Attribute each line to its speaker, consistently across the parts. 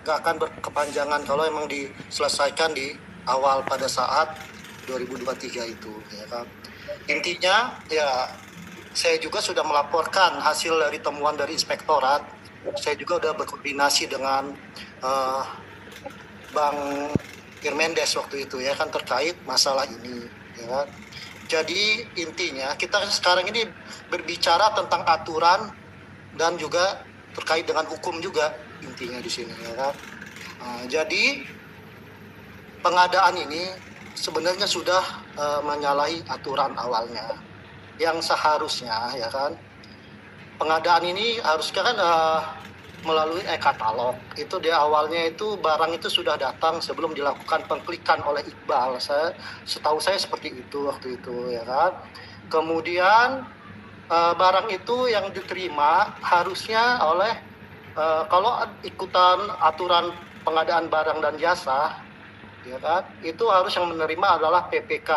Speaker 1: nggak akan berkepanjangan kalau emang diselesaikan di awal pada saat 2023 itu, ya kan. Intinya ya saya juga sudah melaporkan hasil dari temuan dari inspektorat. Saya juga sudah berkoordinasi dengan Bang Irmendes waktu itu ya kan terkait masalah ini, ya kan. Jadi intinya kita sekarang ini berbicara tentang aturan dan juga terkait dengan hukum juga intinya di sini, ya kan. Jadi pengadaan ini sebenarnya sudah menyalahi aturan awalnya yang seharusnya, ya kan. Pengadaan ini harusnya kan melalui e-katalog. Itu di awalnya itu barang itu sudah datang sebelum dilakukan pengklikan oleh Iqbal. Setahu saya seperti itu waktu itu, ya kan. Kemudian barang itu yang diterima harusnya oleh kalau ikutan aturan pengadaan barang dan jasa, ya kan, itu harus yang menerima adalah PPK,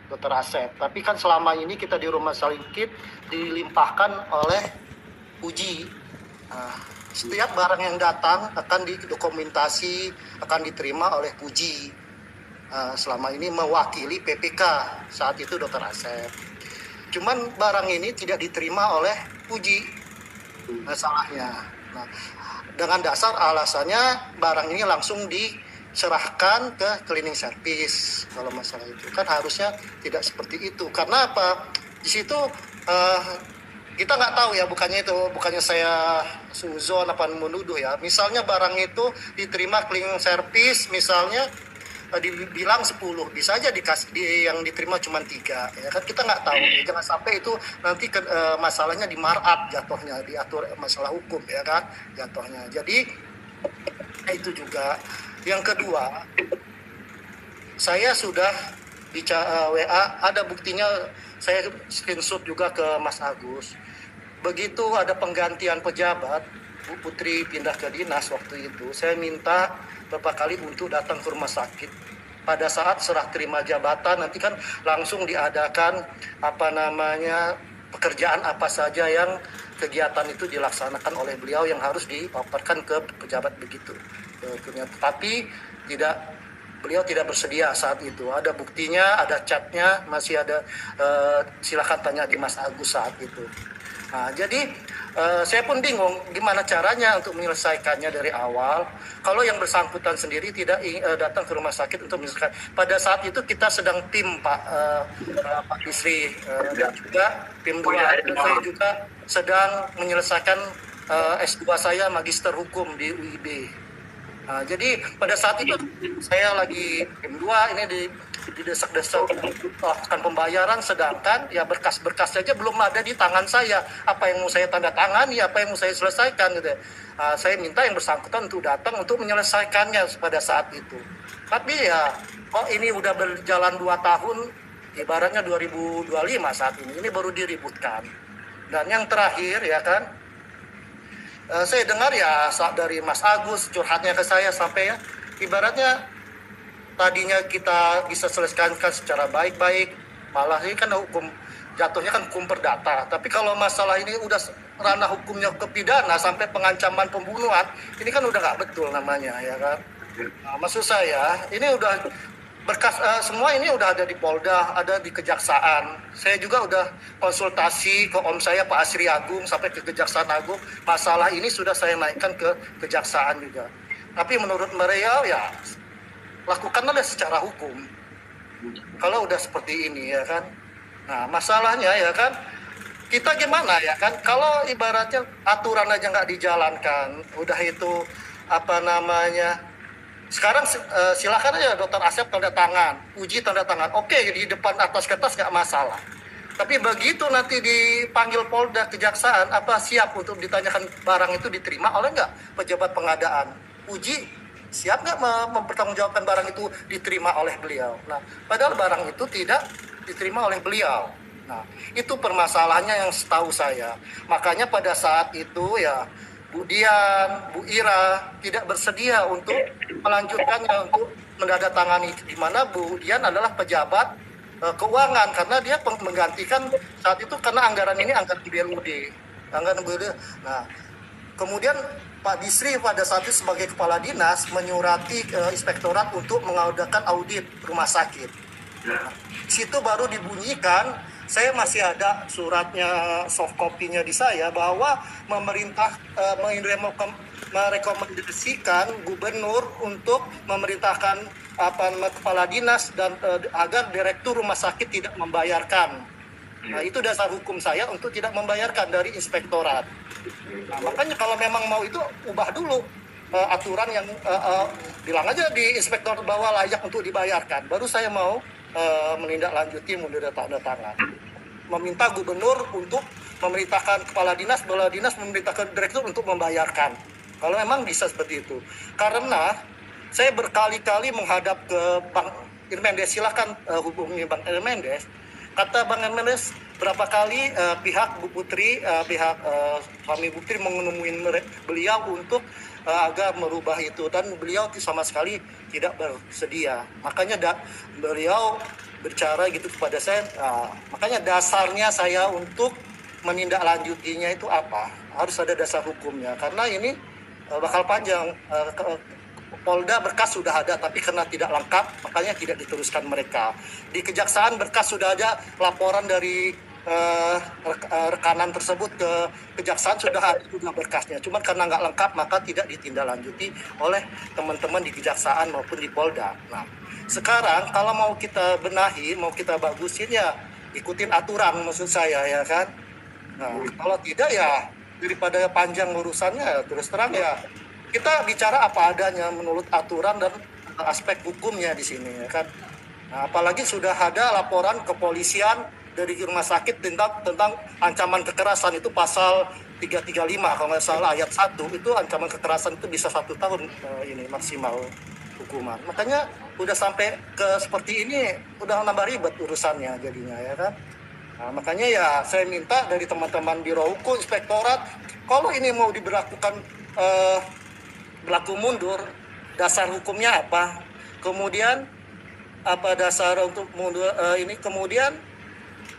Speaker 1: Dr. Asep. Tapi kan selama ini kita di rumah sakit dilimpahkan oleh uji. Setiap barang yang datang akan didokumentasi, akan diterima oleh Puji. Selama ini mewakili PPK saat itu Dr. Asep. Cuman barang ini tidak diterima oleh Puji, masalahnya. Nah, dengan dasar alasannya barang ini langsung diserahkan ke cleaning service. Kalau masalah itu kan harusnya tidak seperti itu. Karena apa? Di situ kita nggak tahu ya, bukannya saya suzon apa menuduh ya. Misalnya barang itu diterima cleaning service, misalnya dibilang 10, bisa aja yang diterima cuma 3, ya kan. Kita nggak tahu, jangan sampai itu nanti masalahnya di markup jatuhnya, diatur masalah hukum, ya kan, jatuhnya. Jadi itu juga. Yang kedua, saya sudah bicara WA, ada buktinya, saya screenshot juga ke Mas Agus. Begitu ada penggantian pejabat, Bu Putri pindah ke dinas waktu itu, saya minta beberapa kali untuk datang ke rumah sakit. Pada saat serah terima jabatan, nanti kan langsung diadakan pekerjaan apa saja yang kegiatan itu dilaksanakan oleh beliau yang harus dipaparkan ke pejabat begitu. Tapi beliau tidak bersedia saat itu. Ada buktinya, ada chatnya, masih ada. Silakan tanya di Mas Agus saat itu. Nah, jadi saya pun bingung gimana caranya untuk menyelesaikannya dari awal. Kalau yang bersangkutan sendiri tidak datang ke rumah sakit untuk menyelesaikan. Pada saat itu kita sedang tim Pak Bisri dan juga tim 2. Saya juga sedang menyelesaikan S2 saya Magister Hukum di UIB. Nah, jadi pada saat itu saya lagi tim 2 ini didesak-desak melakukan pembayaran, sedangkan ya berkas-berkas saja belum ada di tangan saya. Apa yang mau saya tanda tangani, apa yang mau saya selesaikan gitu. Saya minta yang bersangkutan untuk datang untuk menyelesaikannya pada saat itu. Tapi ya kok ini udah berjalan 2 tahun, ibaratnya 2025 saat ini baru diributkan. Dan yang terakhir ya kan, saya dengar ya dari Mas Agus curhatnya ke saya sampai ya ibaratnya tadinya kita bisa selesaikan secara baik-baik, malah ini kan hukum jatuhnya kan hukum perdata. Tapi kalau masalah ini udah ranah hukumnya ke pidana sampai pengancaman pembunuhan, ini kan udah nggak betul namanya, ya kan. Nah, maksud saya ini udah berkas semua ini udah ada di Polda, ada di Kejaksaan. Saya juga udah konsultasi ke Om saya Pak Asri Agung sampai ke Kejaksaan Agung. Masalah ini sudah saya naikkan ke Kejaksaan juga. Tapi menurut mereka ya lakukanlah secara hukum. Kalau udah seperti ini ya kan. Nah masalahnya ya kan, kita gimana ya kan, kalau ibaratnya aturan aja nggak dijalankan, udah itu sekarang silakan aja Dr. Asep tanda tangan, Uji tanda tangan, oke di depan atas kertas nggak masalah. Tapi begitu nanti dipanggil Polda Kejaksaan, apa siap untuk ditanyakan barang itu diterima oleh nggak pejabat pengadaan? Uji siap nggak mempertanggungjawabkan barang itu diterima oleh beliau? Nah, padahal barang itu tidak diterima oleh beliau. Nah, itu permasalahannya yang setahu saya. Makanya pada saat itu ya Bu Dian, Bu Ira tidak bersedia untuk melanjutkannya, untuk menandatangani, di mana Bu Dian adalah pejabat keuangan karena dia menggantikan saat itu karena anggaran ini anggaran BLUD. Nah, kemudian Pak Disri pada saat itu sebagai kepala dinas menyurati inspektorat untuk mengadakan audit rumah sakit. Nah, situ baru dibunyikan, saya masih ada suratnya, soft copy-nya di saya, bahwa pemerintah merekomendasikan gubernur untuk memerintahkan kepala dinas dan agar direktur rumah sakit tidak membayarkan. Nah, itu dasar hukum saya untuk tidak membayarkan dari inspektorat. Nah, makanya kalau memang mau itu ubah dulu aturan yang bilang aja di inspektor bahwa layak untuk dibayarkan. Baru saya mau menindaklanjuti mundur tanda tangan. Meminta gubernur untuk memerintahkan kepala dinas memerintahkan direktur untuk membayarkan. Kalau memang bisa seperti itu. Karena saya berkali-kali menghadap ke Bang Irmendes, silakan hubungi Bang Irmendes. Kata Bang Irmendes, berapa kali pihak Bu Putri, pihak suami Bu Putri menemui beliau untuk agar merubah itu, dan beliau sama sekali tidak bersedia. Makanya beliau berbicara gitu kepada saya. Makanya dasarnya saya untuk menindaklanjutinya itu apa? Harus ada dasar hukumnya, karena ini bakal panjang. Polda berkas sudah ada, tapi karena tidak lengkap, makanya tidak diteruskan mereka. Di Kejaksaan berkas sudah ada, laporan dari rekanan tersebut ke Kejaksaan sudah ada juga berkasnya. Cuma karena nggak lengkap, maka tidak ditindaklanjuti oleh teman-teman di Kejaksaan maupun di Polda. Nah, sekarang kalau mau kita benahi, mau kita bagusin ya ikutin aturan, maksud saya ya kan. Nah, kalau tidak ya daripada panjang urusannya, terus terang ya kita bicara apa adanya menurut aturan dan aspek hukumnya di sini ya kan. Nah, apalagi sudah ada laporan kepolisian dari rumah sakit tentang ancaman kekerasan, itu pasal 335 kalau nggak salah ayat 1, itu ancaman kekerasan itu bisa 1 tahun ini maksimal hukuman. Makanya udah sampai ke seperti ini udah nambah ribet urusannya jadinya ya kan. Nah, makanya ya saya minta dari teman-teman Biro Hukum, Inspektorat, kalau ini mau diberlakukan berlaku mundur, dasar hukumnya apa? Kemudian apa dasar untuk mundur ini? Kemudian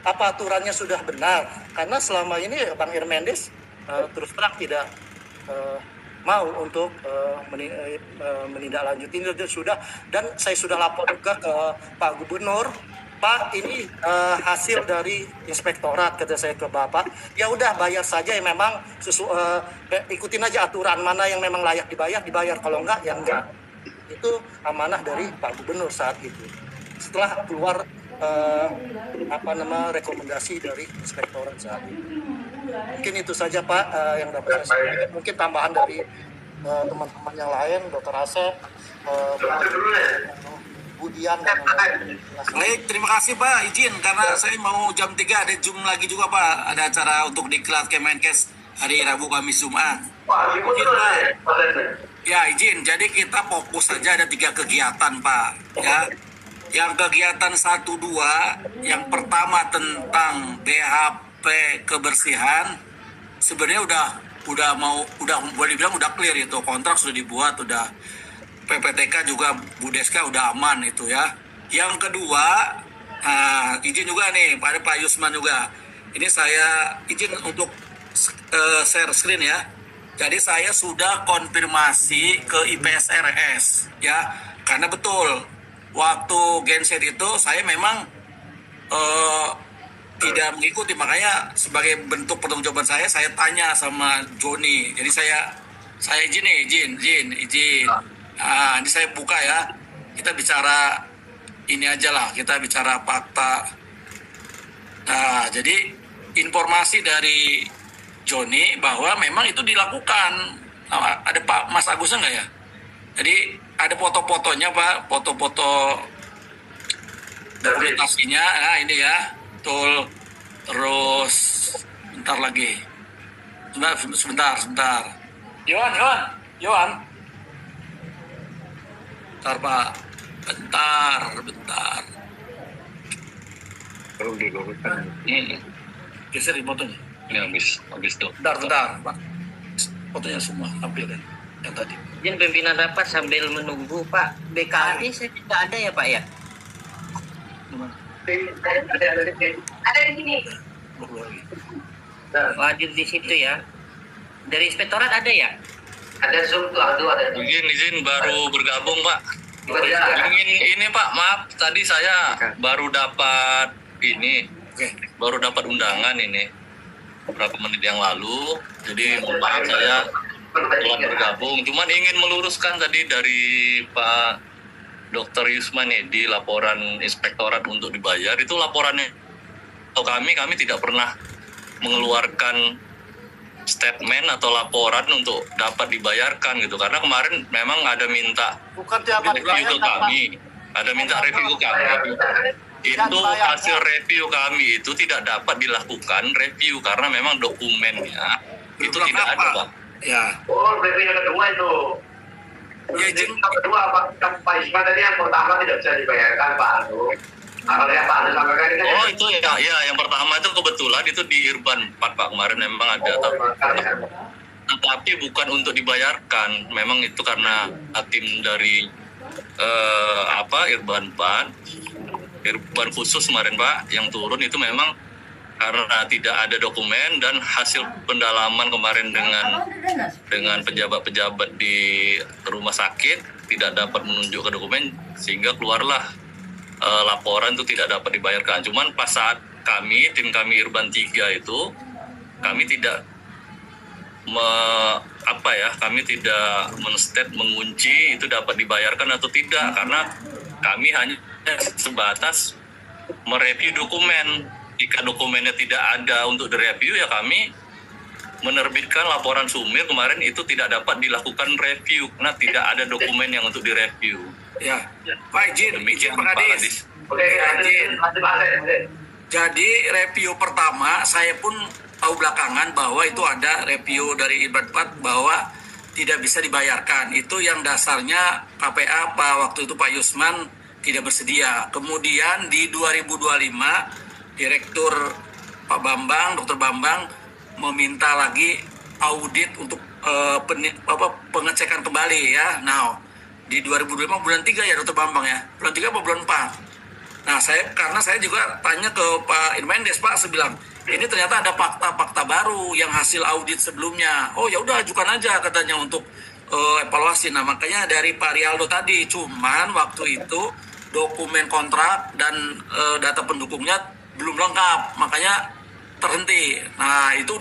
Speaker 1: apa aturannya sudah benar? Karena selama ini Bang Irmendes terus terang tidak mau untuk menindaklanjuti itu sudah, dan saya sudah lapor juga ke Pak Gubernur. Pak, ini hasil dari inspektorat, kata saya ke Bapak. Ya udah bayar saja, yang memang ikutin aja aturan, mana yang memang layak dibayar. Kalau enggak, ya enggak. Itu amanah dari Pak Gubernur saat itu. Setelah keluar rekomendasi dari inspektorat saat itu. Mungkin itu saja Pak yang dapat saya sampaikan. Mungkin tambahan dari teman-teman yang lain, Dr. Asep, Budian dan
Speaker 2: baik, terima kasih Pak. Izin karena saya mau jam 3 ada Zoom lagi juga Pak. Ada acara untuk diklat Kemenkes hari Rabu, Kamis, Jumat. Izin Pak. Ya izin, jadi kita fokus saja ada 3 kegiatan Pak. Ya, yang kegiatan 1-2, yang pertama tentang BHP kebersihan, sebenarnya udah boleh dibilang udah clear itu, kontrak sudah dibuat, udah PPTK juga Budeska udah aman itu ya. Yang kedua, izin juga nih pada Pak Yusman juga. Ini saya izin untuk share screen ya. Jadi saya sudah konfirmasi ke IPSRS ya, karena betul waktu genset itu saya memang tidak mengikuti, makanya sebagai bentuk pertanggungjawaban saya tanya sama Joni. Jadi saya izin. Nah, ini saya buka ya. Kita bicara ini aja lah, kita bicara fakta. Nah, jadi informasi dari Joni bahwa memang itu dilakukan. Nah, ada Pak Mas Agusnya nggak ya? Jadi ada foto-fotonya Pak, foto-foto dokumentasinya. Nah ini ya, betul. Terus bentar lagi. Sebentar. Yohan. Bentar Pak, bentar.
Speaker 3: Baru digabungkan.
Speaker 2: Geser di fotonya.
Speaker 3: Ini habis tuh.
Speaker 2: Bentar Pak. Fotonya semua tampilkan yang tadi.
Speaker 4: Izin pimpinan rapat sambil menunggu Pak. BKAD saya tidak ada ya Pak ya?
Speaker 5: Ada di sini.
Speaker 4: Hadir di situ ya. Dari inspektorat ada ya?
Speaker 5: Ada Zoom tuh, ada.
Speaker 3: Izin baru bergabung Pak.
Speaker 5: Iya.
Speaker 3: Ini Pak, maaf tadi saya baru dapat ini, baru dapat undangan ini beberapa menit yang lalu. Jadi mohon maaf saya telah bergabung. Cuman ingin meluruskan tadi dari Pak Dr. Yusman Edi, laporan inspektorat untuk dibayar itu laporannya kami tidak pernah mengeluarkan statement atau laporan untuk dapat dibayarkan gitu, karena kemarin memang ada minta
Speaker 1: Bukan tiap
Speaker 3: review ke kami, ada minta review ke kami. Itu hasil review kami itu tidak dapat dilakukan review karena memang dokumennya itu tidak ada Pak.
Speaker 2: Ya.
Speaker 5: Oh, review yang kedua itu.
Speaker 2: Ya, izin.
Speaker 5: Yang kedua Pak Isma tadi yang pertama tidak bisa dibayarkan Pak Anu. Kalau yang Pak Anu sampaikan ini
Speaker 3: Oh itu ya yang pertama itu kebetulan itu di Irban 4 Pak, kemarin memang ada tapi bukan untuk dibayarkan, memang itu karena tim dari Irban 4, Irban khusus kemarin Pak yang turun itu memang karena tidak ada dokumen dan hasil pendalaman kemarin dengan pejabat-pejabat di rumah sakit tidak dapat menunjukkan dokumen sehingga keluarlah laporan itu tidak dapat dibayarkan. Cuman pas saat tim kami Irban 3 itu kami tidak kami tidak men-state mengunci itu dapat dibayarkan atau tidak, karena kami hanya sebatas mereview dokumen. Jika dokumennya tidak ada untuk direview ya kami menerbitkan laporan sumir kemarin itu tidak dapat dilakukan review karena tidak ada dokumen yang untuk direview.
Speaker 2: Ya. Pak izin Pak Kadis.
Speaker 5: Oke, izin.
Speaker 2: Jadi review pertama saya pun tahu belakangan bahwa itu ada review dari Irban 4 bahwa tidak bisa dibayarkan. Itu yang dasarnya KPA waktu itu Pak Yusman tidak bersedia. Kemudian di 2025 Direktur Pak Bambang, Dr. Bambang meminta lagi audit untuk pengecekan kembali ya. Nah, di 2025 bulan 3 ya Dr. Bambang ya. Bulan 3 apa bulan 4? Nah, karena saya juga tanya ke Pak Irmendes, Pak, saya bilang, ini ternyata ada fakta-fakta baru yang hasil audit sebelumnya. Oh, ya udah ajukan aja katanya untuk evaluasi. Nah, makanya dari Pak Rialdo tadi, cuman waktu itu dokumen kontrak dan data pendukungnya belum lengkap, makanya terhenti. Nah, itu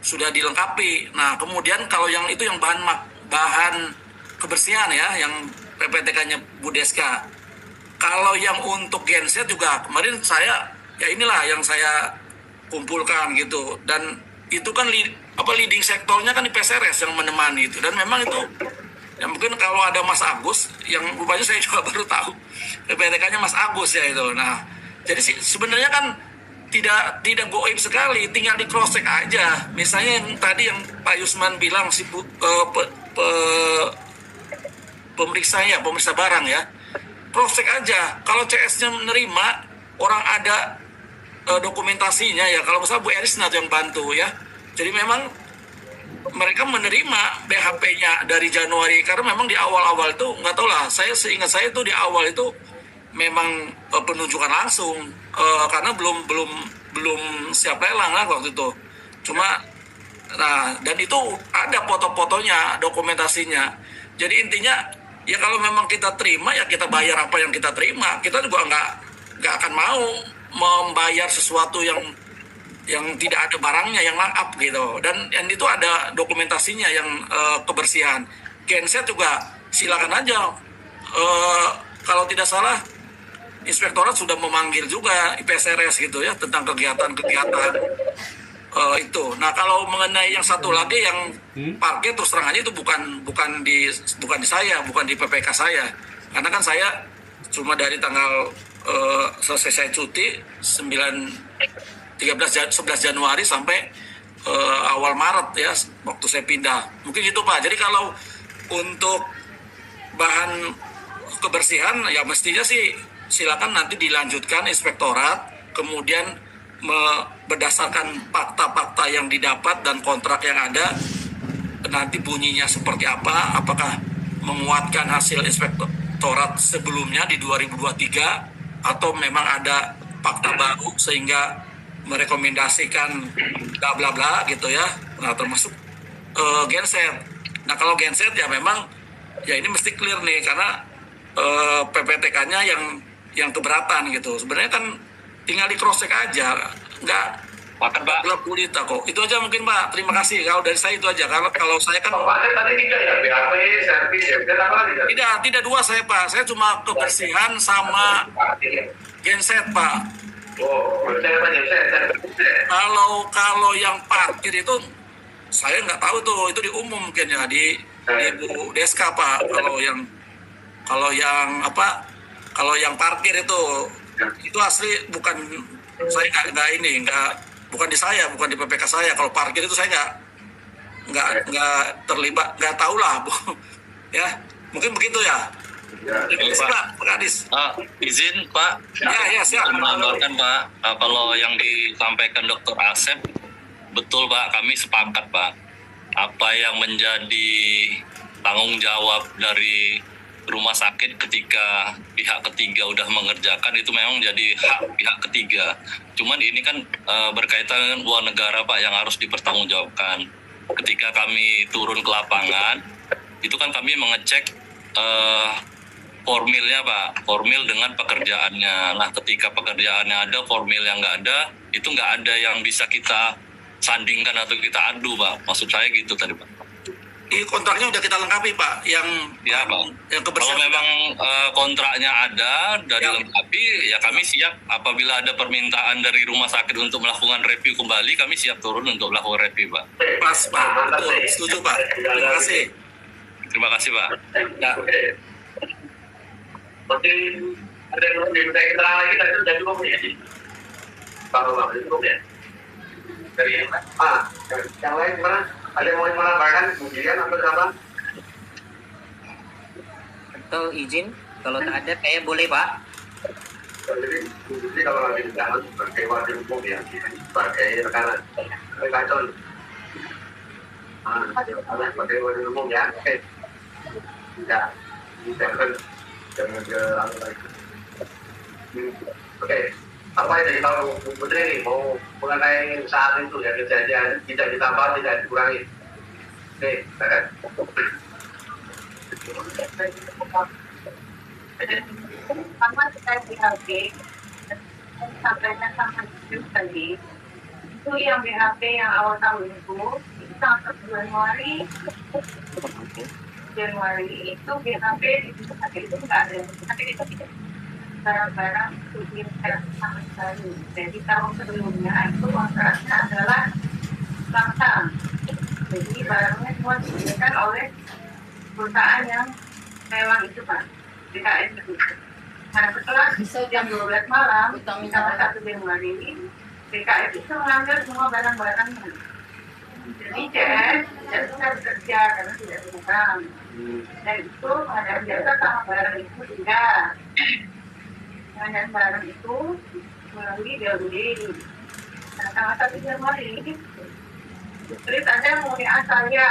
Speaker 2: sudah dilengkapi. Nah, kemudian kalau yang itu yang bahan kebersihan ya, yang PPTK-nya Bu Deska. Kalau yang untuk genset juga kemarin saya inilah yang saya kumpulkan gitu, dan itu kan leading sektornya kan di PSRS yang menemani itu, dan memang itu ya mungkin kalau ada Mas Agus yang rupanya saya juga baru tahu PPTK-nya Mas Agus ya itu. Nah, jadi sebenarnya kan tidak goib sekali, tinggal di cross check aja. Misalnya yang tadi yang Pak Yusman bilang pemeriksa barang ya, cross check aja. Kalau CS-nya menerima, orang ada dokumentasinya ya. Kalau misalnya Bu Erisna yang bantu ya. Jadi memang mereka menerima BHP-nya dari Januari karena memang di awal-awal itu nggak tahu lah. Seingat saya itu di awal itu memang penunjukan langsung karena belum siap lelang lah waktu itu. Cuma dan itu ada foto-fotonya, dokumentasinya. Jadi intinya ya kalau memang kita terima ya kita bayar apa yang kita terima. Kita juga nggak akan mau membayar sesuatu yang tidak ada barangnya, yang lengkap gitu. Dan itu ada dokumentasinya yang kebersihan. Genset juga silakan aja. Kalau tidak salah Inspektorat sudah memanggil juga IPSRS gitu ya tentang kegiatan-kegiatan itu. Nah, kalau mengenai yang satu lagi yang parkir terus terang aja itu bukan di saya, bukan di PPK saya. Karena kan saya cuma dari tanggal selesai saya cuti 11 Januari sampai awal Maret ya waktu saya pindah. Mungkin itu Pak. Jadi kalau untuk bahan kebersihan ya mestinya sih silakan nanti dilanjutkan Inspektorat, kemudian berdasarkan fakta-fakta yang didapat dan kontrak yang ada, nanti bunyinya seperti apa, apakah menguatkan hasil Inspektorat sebelumnya di 2023 atau memang ada fakta baru sehingga merekomendasikan bla bla bla gitu ya. Nah, termasuk genset. Nah kalau genset ya memang ya ini mesti clear nih karena PPTK-nya yang keberatan gitu. Sebenarnya kan tinggal di cross check aja, nggak
Speaker 3: Pakat Pak.
Speaker 2: gelap gulita kok. Itu aja mungkin Pak. Terima kasih. Kalau dari saya itu aja. Karena kalau saya kan
Speaker 5: Tadi 3 ya, BAP, servis, ya, apa lagi?
Speaker 2: tidak 2 saya Pak. Saya cuma kebersihan sama genset Pak.
Speaker 5: Oh, berarti apa genset?
Speaker 2: Kalau yang parkir itu saya nggak tahu tuh, itu di umum mungkin ya di Bu Deska Pak. Kalau yang parkir itu asli bukan saya bukan di saya, bukan di PPK saya. Kalau parkir itu saya nggak terlibat, nggak tahu lah Bu. Ya mungkin begitu ya. Terima kasih Pak Kadis.
Speaker 3: Izin Pak.
Speaker 2: Ya siap.
Speaker 3: Menambahkan Pak, kalau yang disampaikan Dr. Asep betul Pak, kami sepakat Pak. Apa yang menjadi tanggung jawab dari rumah sakit ketika pihak ketiga udah mengerjakan itu memang jadi hak pihak ketiga. Cuman ini kan berkaitan dengan uang negara Pak yang harus dipertanggungjawabkan. Ketika kami turun ke lapangan, itu kan kami mengecek formilnya Pak, formil dengan pekerjaannya. Nah ketika pekerjaannya ada, formil yang nggak ada, itu nggak ada yang bisa kita sandingkan atau kita adu Pak. Maksud saya gitu tadi Pak.
Speaker 2: Ini kontraknya udah kita lengkapi Pak, yang
Speaker 3: Pak.
Speaker 2: Yang
Speaker 3: Kalau memang kontraknya ada dari lengkapi, ya kami siap apabila ada permintaan dari rumah sakit untuk melakukan review kembali, kami siap turun untuk melakukan review Pak.
Speaker 2: Pas Pak, betul, setuju Pak. Terima kasih.
Speaker 3: Terima kasih Pak.
Speaker 2: Ya.
Speaker 5: Berarti ada yang mau diminta keterangan lagi, tadi sudah cukup ya? Kalau nggak cukup ya? Dari yang lain gimana? Ada yang mau menambahkan kemudian atau apa?
Speaker 4: Atau izin, kalau tak ada kayak boleh Pak.
Speaker 5: Jadi kalau lagi di jalan sebagai wakil hukum ya, sebagai rekanan, kacau. Sebagai wakil hukum ya, oke. Tidak, jangan ke lalu lagi. Oke, apa yang jadi tahu Bu Putri ini mau mengenai saat itu ya kejadian tidak ditambah tidak dikurangi. Oke, silakan.
Speaker 6: Sama kita BHP sampaikan sama itu tadi itu yang BHP yang awal tahun itu sampai Januari itu BHP di sakit itu nggak ada, sakit itu tidak barang-barang itu sama sekali. Jadi tahun sebelumnya itu kontraknya adalah langsung, jadi barangnya semua disediakan oleh perusahaan yang memang itu Pak, DKM itu. Nah setelah jam 12 malam, tanggal 1 Januari ini, DKM itu mengambil semua barang-barangnya. Jadi CS tidak bisa bekerja karena tidak berhutang. Dan itu pengadaan jasa sama barang itu tidak. Pengadaan barang itu melalui DLD. Nah tanggal 1 Januari ini, terus ada mau saya.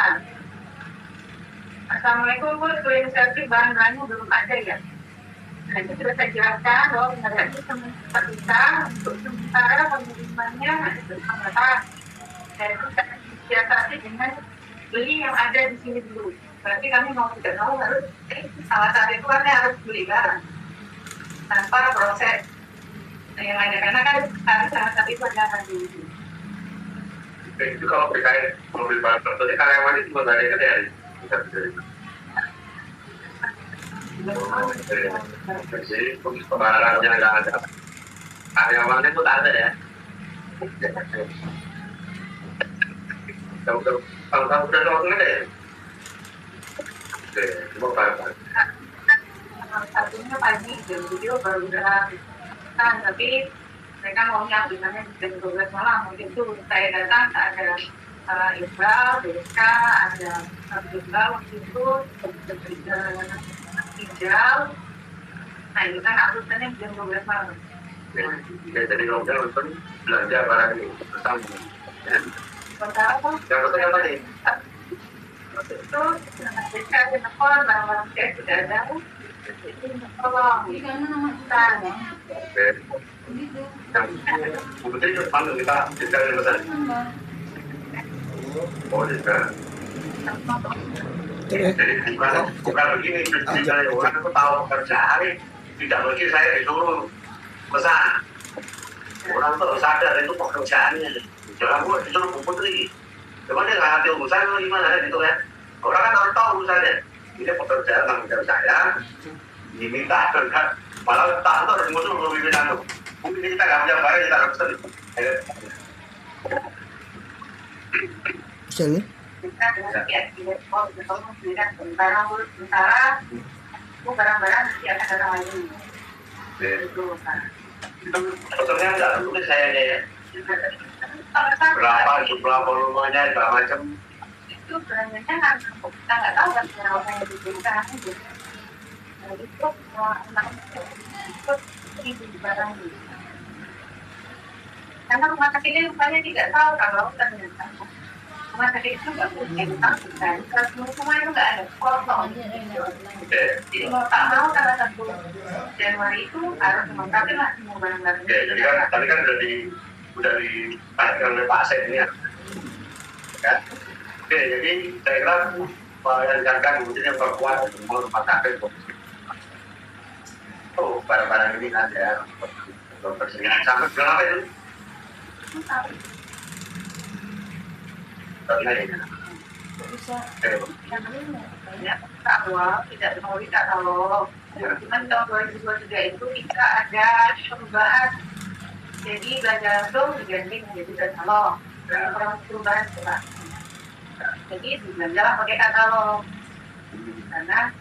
Speaker 6: Assalamualaikum Bu, klaim servis bahan-bahannya belum ada ya. Nah itu sudah saya jelaskan bahwa pengadaan itu sempat bisa untuk sementara pengirimannya ada bersama-sama. Dan itu siasati dengan beli yang ada di sini dulu. Berarti kami mau tidak mau harus salah satu itu kan harus beli barang tanpa proses yang ada, karena kan harus salah satu itu ada dulu.
Speaker 5: Itu kalau berkait mobil barang tertentu karyawan itu cuma ada ya. Jadi barangnya nggak ada, karyawannya itu tak ada ya. Kalau udah langsung ada ya. Oke, cuma barang.
Speaker 6: Satunya pagi jam 7 baru udah kan, tapi mereka maunya biasanya jam 12 malam. Mungkin itu saya datang ada Iqbal, BSK, ada Iqbal waktu itu hijau. Nah itu kan akutannya jam 12 malam.
Speaker 5: Ya, jadi kalau udah nonton belanja barang ini bersama.
Speaker 6: Pertama
Speaker 5: Yang penting apa nih?
Speaker 6: waktu itu BSK telepon barang-barang saya sudah ada. Itu tolong kita.
Speaker 5: Oke. Yang penting mana kita bisa pesan. Oh, bisa. Jadi bukan begini, misalnya orang itu tahu pekerjaan, tidak mungkin saya disuruh pesan. Orang tuh harus sadar itu pekerjaannya. Jangan gue disuruh Bu Putri. Cuma dia nggak ngerti urusan lo gimana gitu kan. Orang kan harus tahu urusannya. Ini pekerjaan tanggung jawab saya. Diminta kan. Malah tak harus musuh lo pimpinan lo. Mungkin kita nggak punya barang kita harus terus.
Speaker 7: Misalnya?
Speaker 6: Kita dengan keyakinan bahwa kita memberikan sementara itu barang-barang mesti akan datang lagi. Itu kan.
Speaker 5: Sebetulnya nggak tulis sayanya ya. Berapa jumlah volumenya segala macam.
Speaker 6: Itu beranjanya kan kita nggak tahu kan berapa yang diberikan itu. Itu itu barang itu. Karena rumah sakitnya rupanya tidak tahu kalau ternyata rumah sakit itu nggak punya kan, semua itu nggak ada kosong. Jadi mau tak mau tanggal 1 Januari itu harus melengkapi lah semua barang-barang.
Speaker 5: Jadi kan tadi kan udah dipastikan oleh Pak Asep ini ya. Kan? Jadi saya kira yang dijalankan mungkin yang perkuat semua rumah sakit. Oh, barang-barang ini ada persediaan sampai berapa itu?
Speaker 6: Banyak awal tidak mau cuman tahun 2023 itu kita ada perubahan, jadi belanja langsung diganti menjadi katalog. Perubahan coba, jadi belanja pakai katalog karena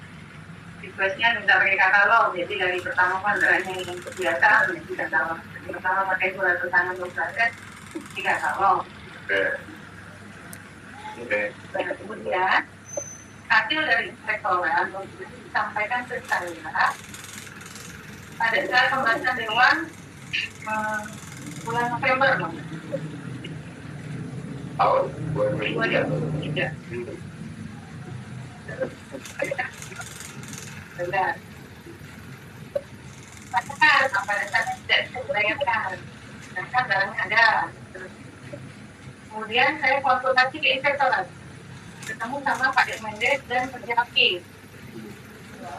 Speaker 6: requestnya minta pakai katalog. Jadi dari pertama kan barangnya yang biasa menjadi katalog. Pertama pakai surat keterangan proses di katalog. Dan kemudian hasil dari inspektorat disampaikan ke saya pada saat pembahasan dewan bulan November
Speaker 5: Tahun 2023.
Speaker 6: Benar. Katakan pada saat tidak bisa dibayarkan, sedangkan barangnya ada. Kemudian saya konsultasi ke inspektorat, ketemu sama Pak Mendes dan Penjahat.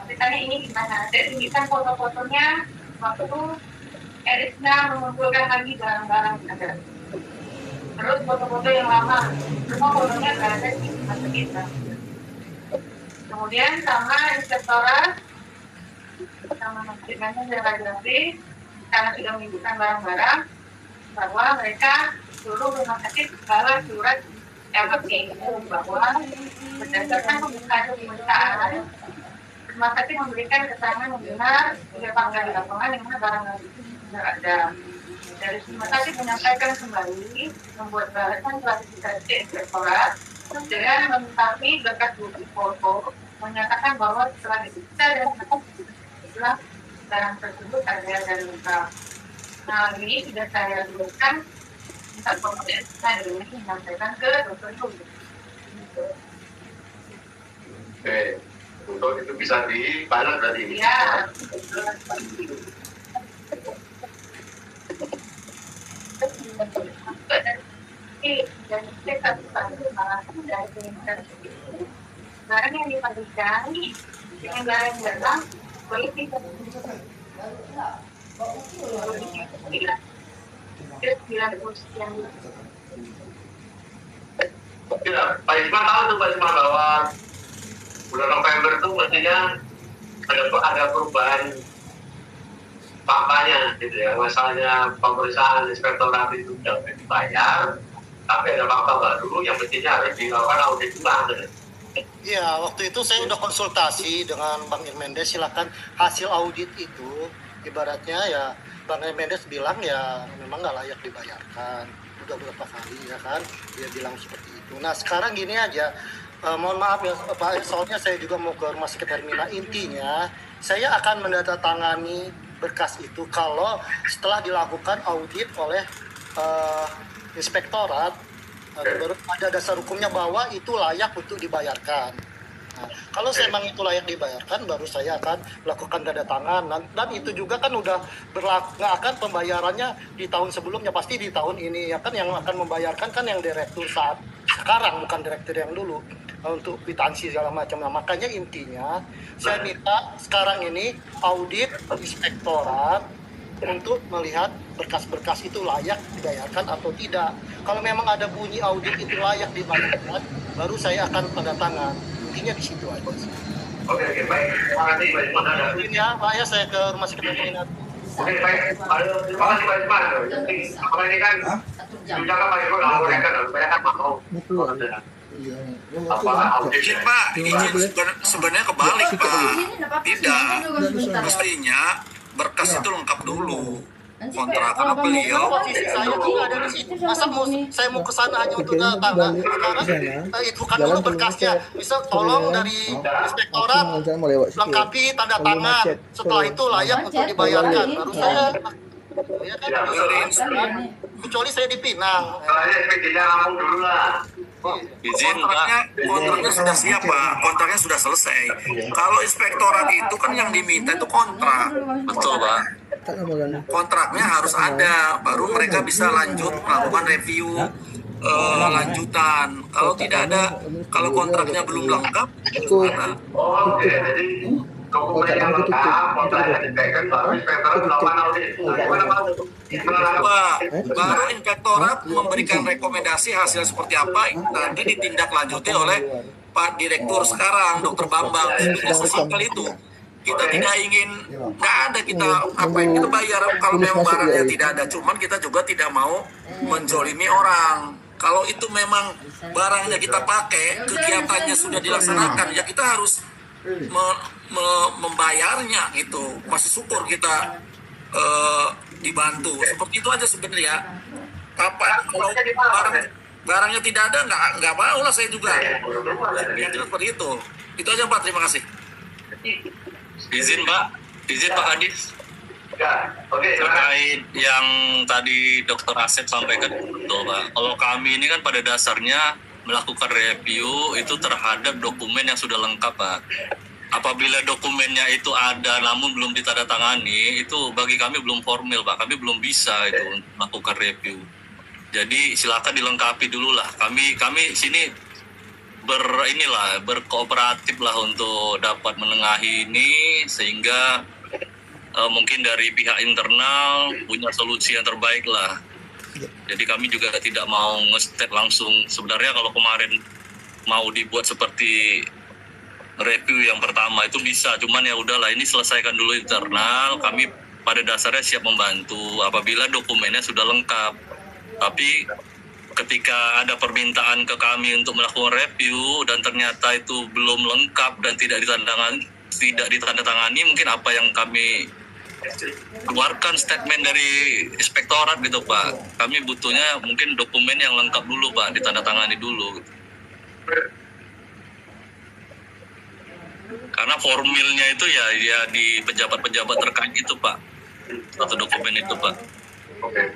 Speaker 6: Ditanya ini gimana? Saya tunjukkan foto-fotonya waktu itu Erisna mengumpulkan lagi barang-barang ada. Terus foto-foto yang lama, semua fotonya berada di masa kita. Kemudian sama inspektorat, sama Menteri dan Raja-Raja, karena sudah menunjukkan barang-barang, bahwa mereka seluruh rumah sakit bawa surat LHP bahwa berdasarkan pemeriksaan rumah sakit memberikan keterangan yang benar oleh panggilan di lapangan yang mana barang itu tidak ada. Dari rumah sakit menyampaikan kembali membuat balasan klasifikasi inspektorat dengan melengkapi berkas bukti foto menyatakan bahwa setelah diperiksa dan setelah barang tersebut ada dan lengkap. Nah ini sudah saya tuliskan minta kompetensi saya dengan menyampaikan ke dokter itu.
Speaker 5: Oke, untuk itu bisa dibalas berarti.
Speaker 6: Iya. Dan kita barang yang dipastikan dengan barang yang datang boleh kita
Speaker 5: Ya, Pak Isma tahu tuh Pak Isma bahwa bulan November itu mestinya ada perubahan faktanya gitu ya. Masalahnya pemeriksaan inspektorat itu sudah dibayar, tapi ada fakta baru yang mestinya harus dilakukan audit ulang.
Speaker 1: Iya, waktu itu saya udah konsultasi dengan Bang Irmendes, silakan hasil audit itu ibaratnya ya Bang Irmendes bilang ya memang nggak layak dibayarkan. Udah beberapa kali ya kan dia bilang seperti itu. Nah sekarang gini aja, mohon maaf ya Pak, soalnya saya juga mau ke rumah sakit Hermina. Intinya saya akan menandatangani berkas itu kalau setelah dilakukan audit oleh inspektorat, baru ada dasar hukumnya bahwa itu layak untuk dibayarkan. Nah, kalau memang itu layak dibayarkan, baru saya akan melakukan tanda tangan. Dan itu juga kan udah berlaku, nggak akan pembayarannya di tahun sebelumnya, pasti di tahun ini ya kan yang akan membayarkan kan yang direktur saat sekarang, bukan direktur yang dulu, untuk kwitansi segala macam. Nah, makanya intinya saya minta sekarang ini audit inspektorat untuk melihat berkas-berkas itu layak dibayarkan atau tidak. Kalau memang ada bunyi audit itu layak dibayarkan, baru saya akan tanda tangan. Intinya di situ aja.
Speaker 5: Oke, baik. Terima kasih Pak Isman.
Speaker 1: Mungkin ya, Pak ya, saya ke rumah sakit veteriner.
Speaker 5: Oke, baik. Terima kasih Pak Isman. Apa ini kan? Bicara Pak Isman, saya kan mau.
Speaker 2: Izin Pak, sebenarnya kebalik Pak. Tidak, mestinya berkas itu lengkap dulu. Kontrak, karena beliau
Speaker 1: Posisi saya juga ada di situ. Masa saya mau ke sana hanya untuk tanda tangan? Sekarang bukan dulu berkasnya. Bisa tolong dari inspektorat lengkapi tanda tangan. Setelah itu layak untuk dibayarkan. Baru saya ya kan, kecuali saya di Pinang.
Speaker 5: Soalnya SPJ-nya Lampung dulu lah.
Speaker 3: Izin Pak.
Speaker 2: kontraknya sudah siap Pak, kontraknya sudah selesai. Kalau inspektorat itu kan yang diminta itu kontrak.
Speaker 3: Betul Pak.
Speaker 2: Kontraknya harus ada, baru mereka bisa lanjut melakukan review lanjutan. Kalau tidak ada, kalau kontraknya belum lengkap, gimana?
Speaker 5: Oke, jadi dokumen yang lengkap, kontraknya dipegang, baru inspektorat melakukan audit. Gimana Pak?
Speaker 2: Baru inspektorat memberikan rekomendasi hasil seperti apa, nanti ditindaklanjuti oleh Pak Direktur sekarang, Dr. Bambang. Sudah sesimpel itu. Kita tidak ingin, nggak ada kita ngapain kita bayar kalau memang barangnya tidak ada. Cuman kita juga tidak mau menjolimi orang. Kalau itu memang barangnya kita pakai, kegiatannya sudah dilaksanakan, ya kita harus membayarnya gitu. Masih syukur kita dibantu. Seperti itu aja sebenarnya. Apa kalau barangnya tidak ada, nggak mau lah saya juga. Ya seperti itu. Itu aja Pak. Terima kasih.
Speaker 3: Izin Pak Kadis.
Speaker 5: Ya, oke.
Speaker 3: Terkait yang tadi Dr. Asep sampaikan, betul Pak. Kalau kami ini kan pada dasarnya melakukan review itu terhadap dokumen yang sudah lengkap Pak. Apabila dokumennya itu ada namun belum ditandatangani, itu bagi kami belum formal Pak. Kami belum bisa itu untuk melakukan review. Jadi silakan dilengkapi dulu lah. Kami sini berkooperatif lah untuk dapat menengahi ini sehingga mungkin dari pihak internal punya solusi yang terbaik lah. Jadi kami juga tidak mau nge-step langsung. Sebenarnya kalau kemarin mau dibuat seperti review yang pertama itu bisa, cuman ya udahlah ini selesaikan dulu internal. Kami pada dasarnya siap membantu apabila dokumennya sudah lengkap. Tapi ketika ada permintaan ke kami untuk melakukan review dan ternyata itu belum lengkap dan tidak ditandatangani, mungkin apa yang kami keluarkan statement dari inspektorat gitu Pak. Kami butuhnya mungkin dokumen yang lengkap dulu Pak, ditandatangani dulu gitu. Karena formilnya itu ya di pejabat-pejabat terkait itu Pak, satu dokumen itu Pak.
Speaker 5: Oke.